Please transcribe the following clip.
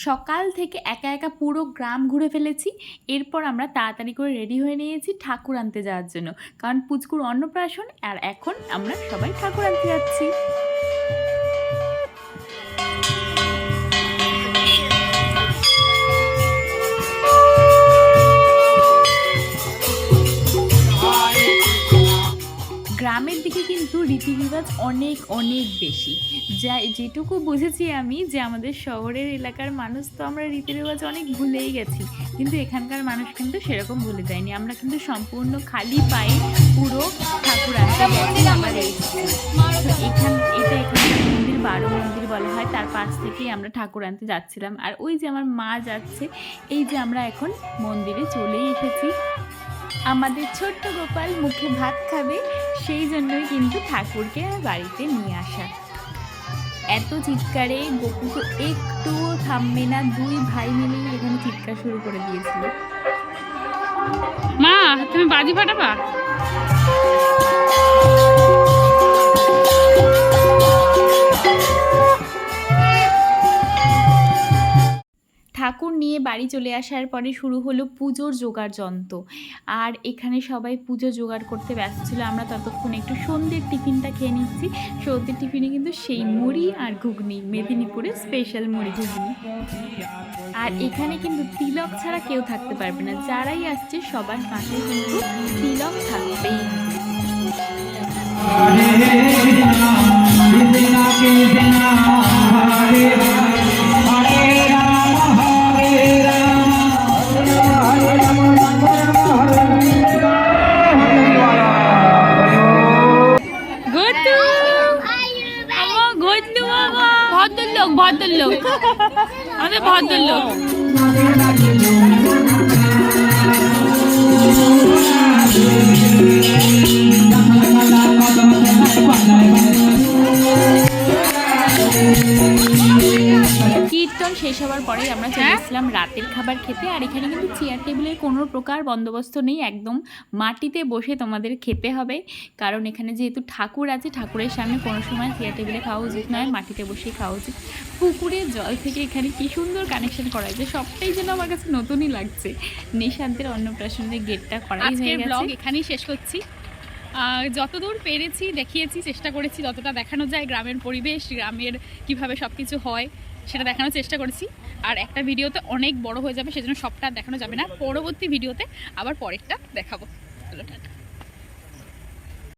সকাল থেকে একা একা পুরো গ্রাম ঘুরে ফেলেছি। এরপর আমরা তাড়াতাড়ি করে রেডি হয়ে নিয়েছি ঠাকুর আনতে যাওয়ার জন্য, কারণ পুচকুর অন্নপ্রাশন। আর এখন আমরা সবাই ঠাকুর আনতে যাচ্ছি। গ্রামের দিকে কিন্তু রীতিরেওয়াজ অনেক অনেক বেশি, যেটুকু বুঝেছি আমি, যে আমাদের শহরের এলাকার মানুষ তো আমরা রীতিরেওয়াজ অনেক ভুলেই গেছি, কিন্তু এখানকার মানুষ কিন্তু সেরকম ভুলে যায়নি। আমরা কিন্তু সম্পূর্ণ খালি পায়ে পুরো ঠাকুর আনতে গেছি। এখানকার মন্দির 12 মন্দির বলা হয়, তার পাশ থেকেই আমরা ঠাকুর আনতে যাচ্ছিলাম। আর ওই যে আমার মা যাচ্ছে, এই যে আমরা এখন মন্দিরে চলেই এসেছি। আমাদের ছোট্ট গোপাল মুখে ভাত খাবে, সেই জন্যই কিন্তু ঠাকুরকে বাড়িতে নিয়ে আসা। এত চিৎকারে গোপু তো একটুও থামবে না, দুই ভাই মিলেই এখানে চিৎকার শুরু করে দিয়েছিল। মা তুমি বাজি ফাটাবা? ঠাকুর নিয়ে বাড়ি চলে আসার পরে শুরু হলো পুজোর জোগাড় যন্ত্র। আর এখানে সবাই পুজো জোগাড় করতে ব্যস্ত ছিল। আমরা ততক্ষণ একটু সন্ধ্যের টিফিনটা খেয়ে নিচ্ছি। সন্ধ্যের টিফিনে কিন্তু সেই মুড়ি আর ঘুগনি, মেদিনীপুরের স্পেশাল মুড়ি ঘুগনি। আর এখানে কিন্তু তিলক ছাড়া কেউ থাকতে পারবে না, যারাই আসছে সবার পাশে কিন্তু তিলক থাকবেই। ভদ্রলোক আমাদের ভদ্রলোক। কীর্তন শেষ হওয়ার পরেই আমরা চলে এসেছিলাম রাতের খাবার খেতে। আর এখানে কিন্তু চেয়ার টেবিলের কোনো প্রকার বন্দোবস্ত নেই, একদম মাটিতে বসে তোমাদের খেতে হবে। কারণ এখানে যেহেতু ঠাকুর আছে, ঠাকুরের সামনে কোনো সময় চেয়ার টেবিলে খাওয়া উচিত নয়, মাটিতে বসেই খাওয়া উচিত। পুকুরের জল থেকে এখানে কি সুন্দর কানেকশন করা হয়েছে, সবটাই যেন আমার কাছে নতুনই লাগছে। নিশান্তের অন্নপ্রাশনের গেটটা করাই হয়ে গেছে। ব্লগ এখানেই শেষ করছি। যতদূর পেরেছি দেখিয়েছি, চেষ্টা করেছি যতটা দেখানো যায় গ্রামের পরিবেশ, গ্রামের কিভাবে সব কিছু হয় সেটা দেখানোর চেষ্টা করেছি। আর একটা ভিডিওতে অনেক বড় হয়ে যাবে, সেজন্য সবটা দেখানো যাবে না। পরবর্তী ভিডিওতে আবার পরেরটা দেখাবো। চলো টাটা।